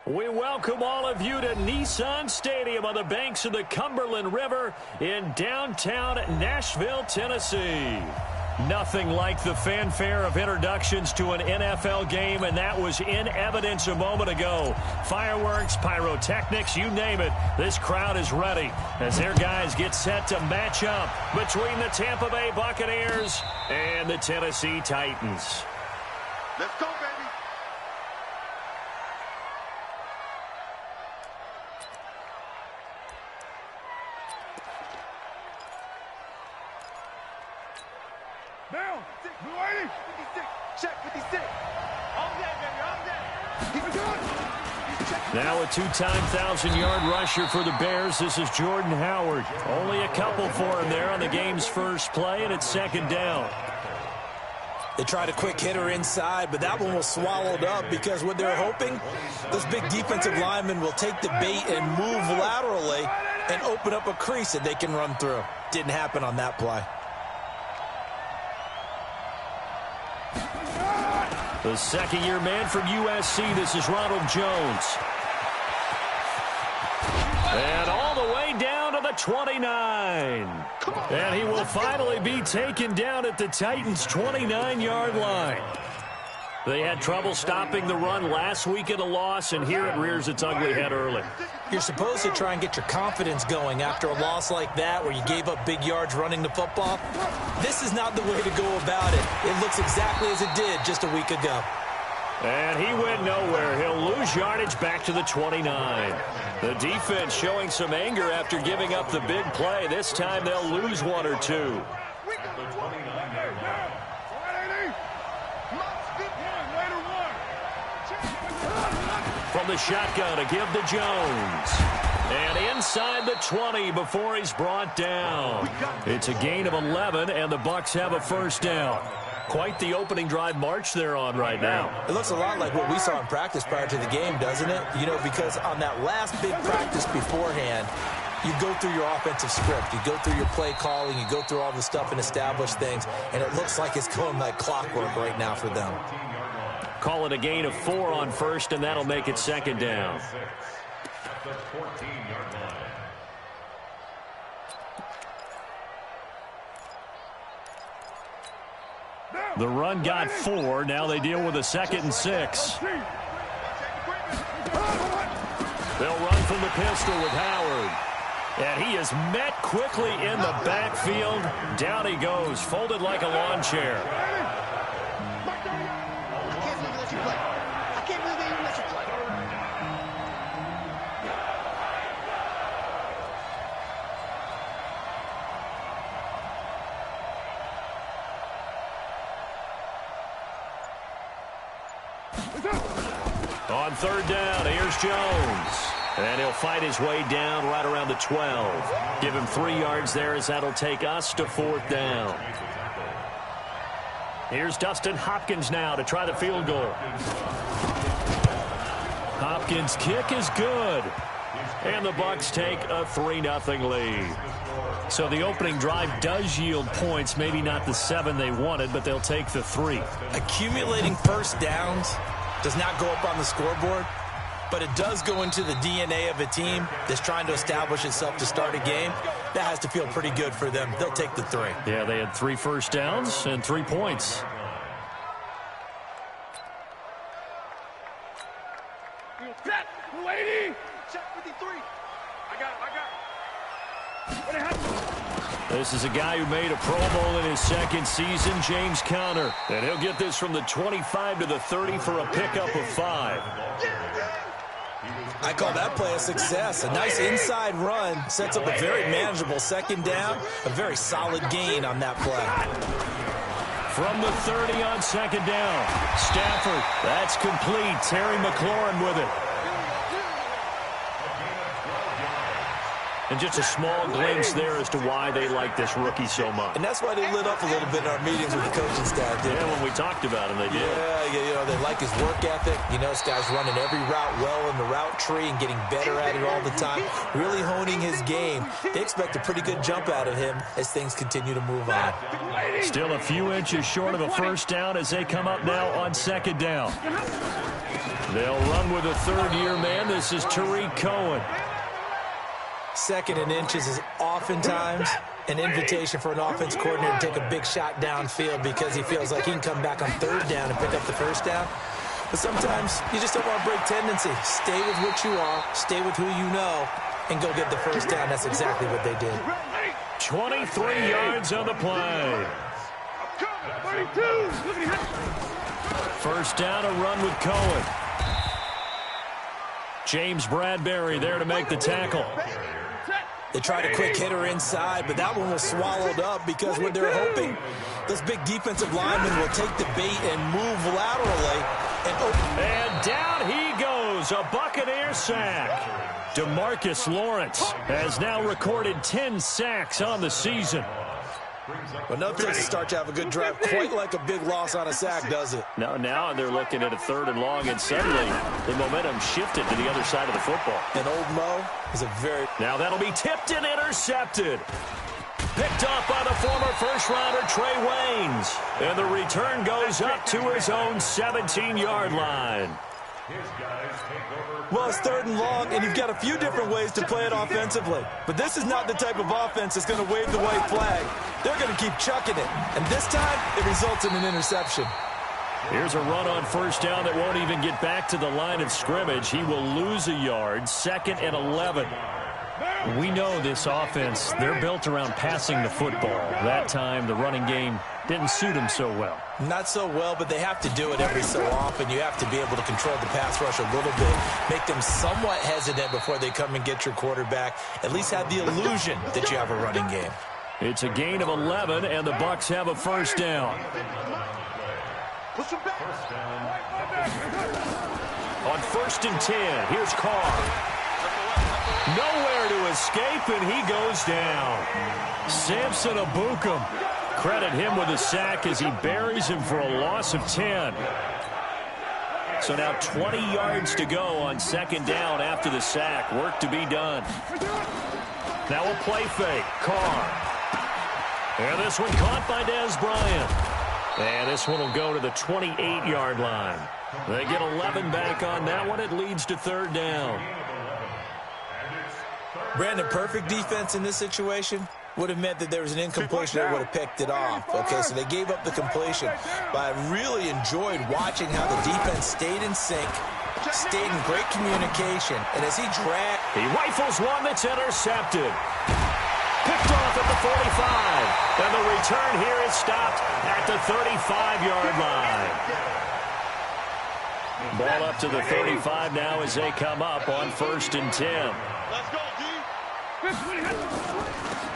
We welcome all of you to Nissan Stadium on the banks of the Cumberland River in downtown Nashville, Tennessee. Nothing like the fanfare of introductions to an NFL game, and that was in evidence a moment ago. Fireworks, pyrotechnics, you name it. This crowd is ready as their guys get set to match up between the Tampa Bay Buccaneers and the Tennessee Titans. Let's go, baby. Down. 280. 56. Check 56. All day, baby. All day. Keep it going. Now a two-time 1,000-yard rusher for the Bears. This is Jordan Howard. Only a couple for him there on the game's first play, and it's second down. They tried a quick hitter inside, but that one was swallowed up because what they're hoping, this big defensive lineman will take the bait and move laterally and open up a crease that they can run through. Didn't happen on that play. The second-year man from USC, this is Ronald Jones. And all the way down to the 29. And he will finally be taken down at the Titans' 29-yard line. They had trouble stopping the run last week in a loss, and here it rears its ugly head early. You're supposed to try and get your confidence going after a loss like that where you gave up big yards running the football. This is not the way to go about it. It looks exactly as it did just a week ago. And he went nowhere. He'll lose yardage back to the 29. The defense showing some anger after giving up the big play. This time they'll lose one or two. From the shotgun, a give to Jones. And inside the 20 before he's brought down. It's a gain of 11, and the Bucs have a first down. Quite the opening drive march they're on right now. It looks a lot like what we saw in practice prior to the game, doesn't it? You know, because on that last big practice beforehand, you go through your offensive script. You go through your play calling. You go through all the stuff and establish things. And it looks like it's going like clockwork right now for them. Call it a gain of 4 on first, and that'll make it second down. The run got 4. Now they deal with a 2nd and 6. They'll run from the pistol with Howard. And he is met quickly in the backfield. Down he goes, folded like a lawn chair. On third down, here's Jones. And he'll fight his way down right around the 12. Give him 3 yards there as that'll take us to 4th down. Here's Dustin Hopkins now to try the field goal. Hopkins' kick is good. And the Bucs take a 3-0 lead. So the opening drive does yield points, maybe not the 7 they wanted, but they'll take the 3. Accumulating first downs does not go up on the scoreboard, but it does go into the DNA of a team that's trying to establish itself to start a game. That has to feel pretty good for them. They'll take the 3. Yeah, they had 3 first downs and 3 points. This is a guy who made a Pro Bowl in his 2nd season, James Conner. And he'll get this from the 25 to the 30 for a pickup of 5. I call that play a success. A nice inside run sets up a very manageable 2nd down. A very solid gain on that play. From the 30 on 2nd down. Stafford, that's complete. Terry McLaurin with it. And just a small glimpse there as to why they like this rookie so much. And that's why they lit up a little bit in our meetings with the coaching staff, didn't they? Yeah, when we talked about him, they did. Yeah, you know, they like his work ethic. You know, this guy's running every route well in the route tree and getting better at it all the time. Really honing his game. They expect a pretty good jump out of him as things continue to move on. Still a few inches short of a first down as they come up now on 2nd down. They'll run with a third-year man. This is Tariq Cohen. 2nd and inches is oftentimes an invitation for an offense coordinator to take a big shot downfield because he feels like he can come back on 3rd down and pick up the 1st down. But sometimes you just don't want to break tendency. Stay with what you are, stay with who you know, and go get the 1st down. That's exactly what they did. 23 yards on the play. 1st down, a run with Cohen. James Bradbury there to make the tackle. They tried a quick hitter inside, but that one was swallowed up because what they're hoping, those big defensive linemen will take the bait and move laterally. And down he goes, a Buccaneer sack. DeMarcus Lawrence has now recorded 10 sacks on the season. But nothing to start to have a good drive, quite like a big loss on a sack, does it? No, now they're looking at a 3rd and long, and suddenly the momentum shifted to the other side of the football. And old Mo is a very... Now that'll be tipped and intercepted. Picked up by the former first-rounder Trey Waynes. And the return goes up to his own 17-yard line. Well, it's 3rd and long, and you've got a few different ways to play it offensively. But this is not the type of offense that's going to wave the white flag. They're going to keep chucking it. And this time, it results in an interception. Here's a run on 1st down that won't even get back to the line of scrimmage. He will lose a yard, 2nd and 11. We know this offense, they're built around passing the football. That time, the running game didn't suit them so well. Not so well, but they have to do it every so often. You have to be able to control the pass rush a little bit, make them somewhat hesitant before they come and get your quarterback. At least have the illusion that you have a running game. It's a gain of 11, and the Bucs have a 1st down. On 1st and 10, here's Carr. Nowhere to escape, and he goes down. Samson Abukum. Credit him with a sack as he buries him for a loss of 10. So now 20 yards to go on 2nd down after the sack. Work to be done. Now a play fake. Carr. And this one caught by Dez Bryant. And this one will go to the 28-yard line. They get 11 back on that one. It leads to 3rd down. Brandon, perfect defense in this situation would have meant that there was an incompletion that would have picked it off. Okay, so they gave up the completion. But I really enjoyed watching how the defense stayed in sync, stayed in great communication, and as he dragged... He rifles one that's intercepted. Picked off at the 45. And the return here is stopped at the 35-yard line. Ball up to the 35 now as they come up on 1st and 10. Let's go, D.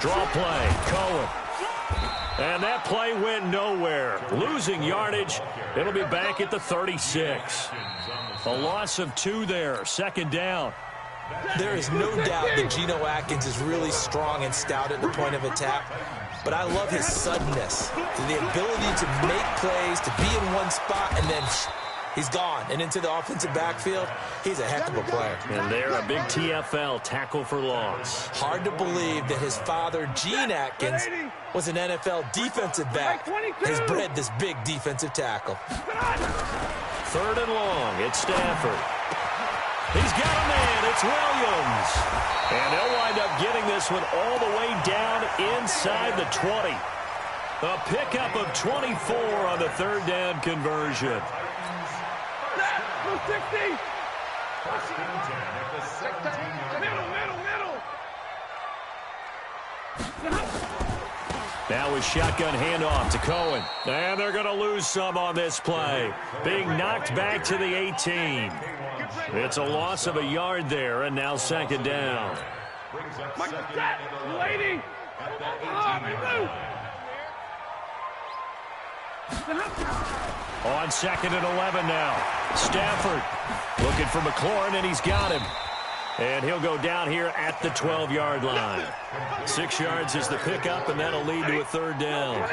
Draw play, Cohen. And that play went nowhere. Losing yardage. It'll be back at the 36. A loss of 2 there. 2nd down. There is no doubt that Geno Atkins is really strong and stout at the point of attack. But I love his suddenness, the ability to make plays, to be in one spot, and then he's gone. And into the offensive backfield, he's a heck of a player. And there, a big TFL, tackle for loss. Hard to believe that his father, Gene Atkins, was an NFL defensive back. Has bred this big defensive tackle. 3rd and long, it's Stafford. He's got a man, it's Williams. And they'll wind up getting this one all the way down inside the 20. A pickup of 24 on the 3rd down conversion. 60. Now a shotgun handoff to Cohen. And they're going to lose some on this play. Being knocked back to the 18. It's a loss of a yard there, and now 2nd down. Lady. On 2nd and 11 now. Stafford looking for McLaurin, and he's got him. And he'll go down here at the 12-yard line. 6 yards is the pickup, and that'll lead to a 3rd down.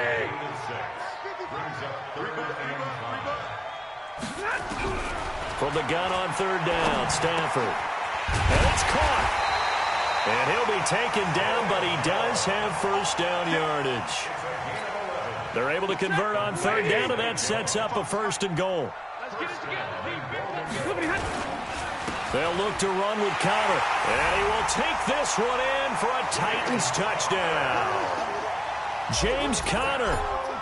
From the gun on 3rd down, Stafford. And it's caught. And he'll be taken down, but he does have 1st down yardage. They're able to convert on 3rd down, and that sets up a 1st and goal. They'll look to run with Conner. And he will take this one in for a Titans touchdown. James Conner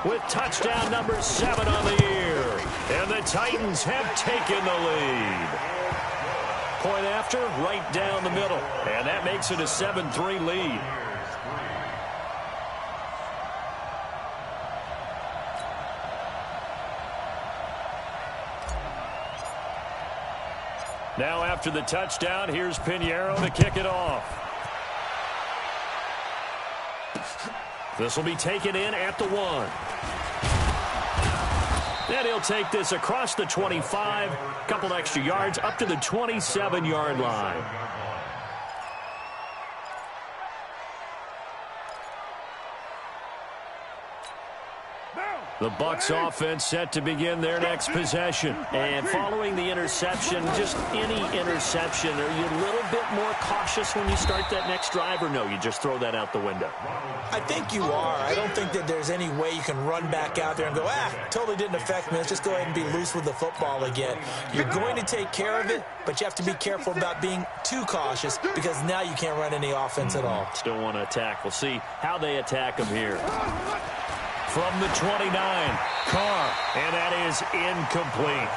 with touchdown number 7 on the year. And the Titans have taken the lead. Point after, right down the middle. And that makes it a 7-3 lead. Now after the touchdown, here's Pinheiro to kick it off. This will be taken in at the 1. Then he'll take this across the 25, couple extra yards up to the 27-yard line. The Bucs offense set to begin their next possession. And following the interception, just any interception, are you a little bit more cautious when you start that next drive, or no, you just throw that out the window? I think you are. I don't think that there's any way you can run back out there and go, totally didn't affect me. Let's just go ahead and be loose with the football again. You're going to take care of it, but you have to be careful about being too cautious because now you can't run any offense at all. Still want to attack. We'll see how they attack him here. From the 29, Carr, and that is incomplete.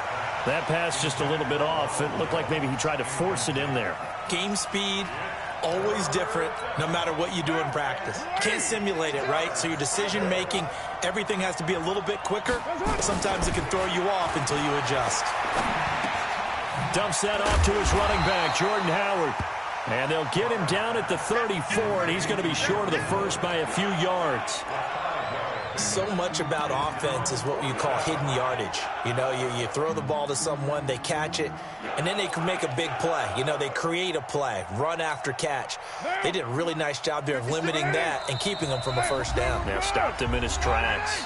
That pass just a little bit off. It looked like maybe he tried to force it in there. Game speed, always different no matter what you do in practice. You can't simulate it, right? So your decision-making, everything has to be a little bit quicker. Sometimes it can throw you off until you adjust. Dumps that off to his running back, Jordan Howard. And they'll get him down at the 34, and he's going to be short of the first by a few yards. So much about offense is what you call hidden yardage. You know, you throw the ball to someone, they catch it, and then they can make a big play. You know, they create a play, run after catch. They did a really nice job there of limiting that and keeping him from a first down. Now stopped him in his tracks.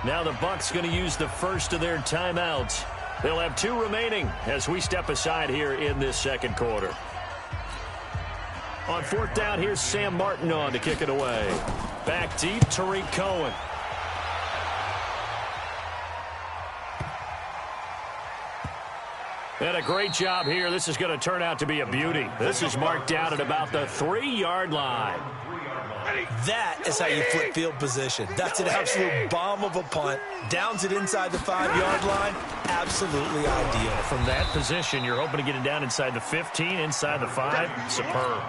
Now the Bucs going to use the first of their timeouts. They'll have 2 remaining as we step aside here in this second quarter. On 4th down, here's Sam Martin on to kick it away. Back deep, Tariq Cohen. And a great job here. This is going to turn out to be a beauty. This is marked down at about the 3-yard line. That is how you flip field position. That's an absolute bomb of a punt. Downs it inside the 5-yard line. Absolutely ideal. From that position, you're hoping to get it down inside the 15, inside the 5. Superb.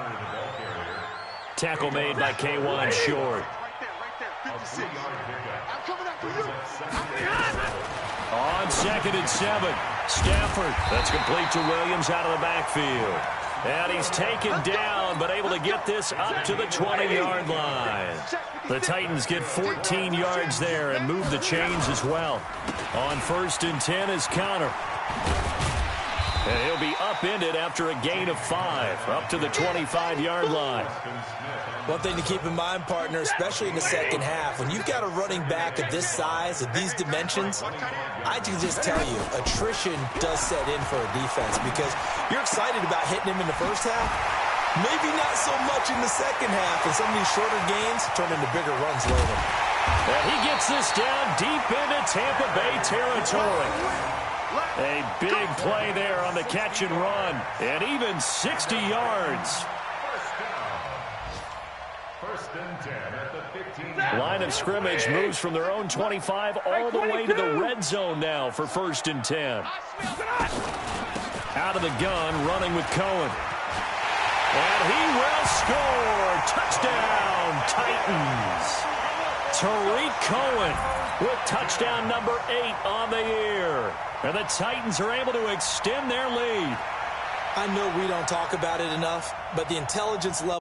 Tackle made by K1 Short. On 2nd and 7, Stafford. That's complete to Williams out of the backfield. And he's taken down, but able to get this up to the 20-yard line. The Titans get 14 yards there and move the chains as well. On 1st and 10 is Conner. And he'll be upended after a gain of 5, up to the 25-yard line. One thing to keep in mind, partner, especially in the second half, when you've got a running back of this size, of these dimensions, I can just tell you, attrition does set in for a defense because you're excited about hitting him in the first half. Maybe not so much in the second half, and some of these shorter gains turn into bigger runs later. And he gets this down deep into Tampa Bay territory. A big play there on the catch and run, and even 60 yards. Line of scrimmage moves from their own 25 all the way to the red zone now for 1st and 10. Out of the gun, running with Cohen. And he will score. Touchdown, Titans. Tariq Cohen with touchdown number 8 on the year. And the Titans are able to extend their lead. I know we don't talk about it enough, but the intelligence level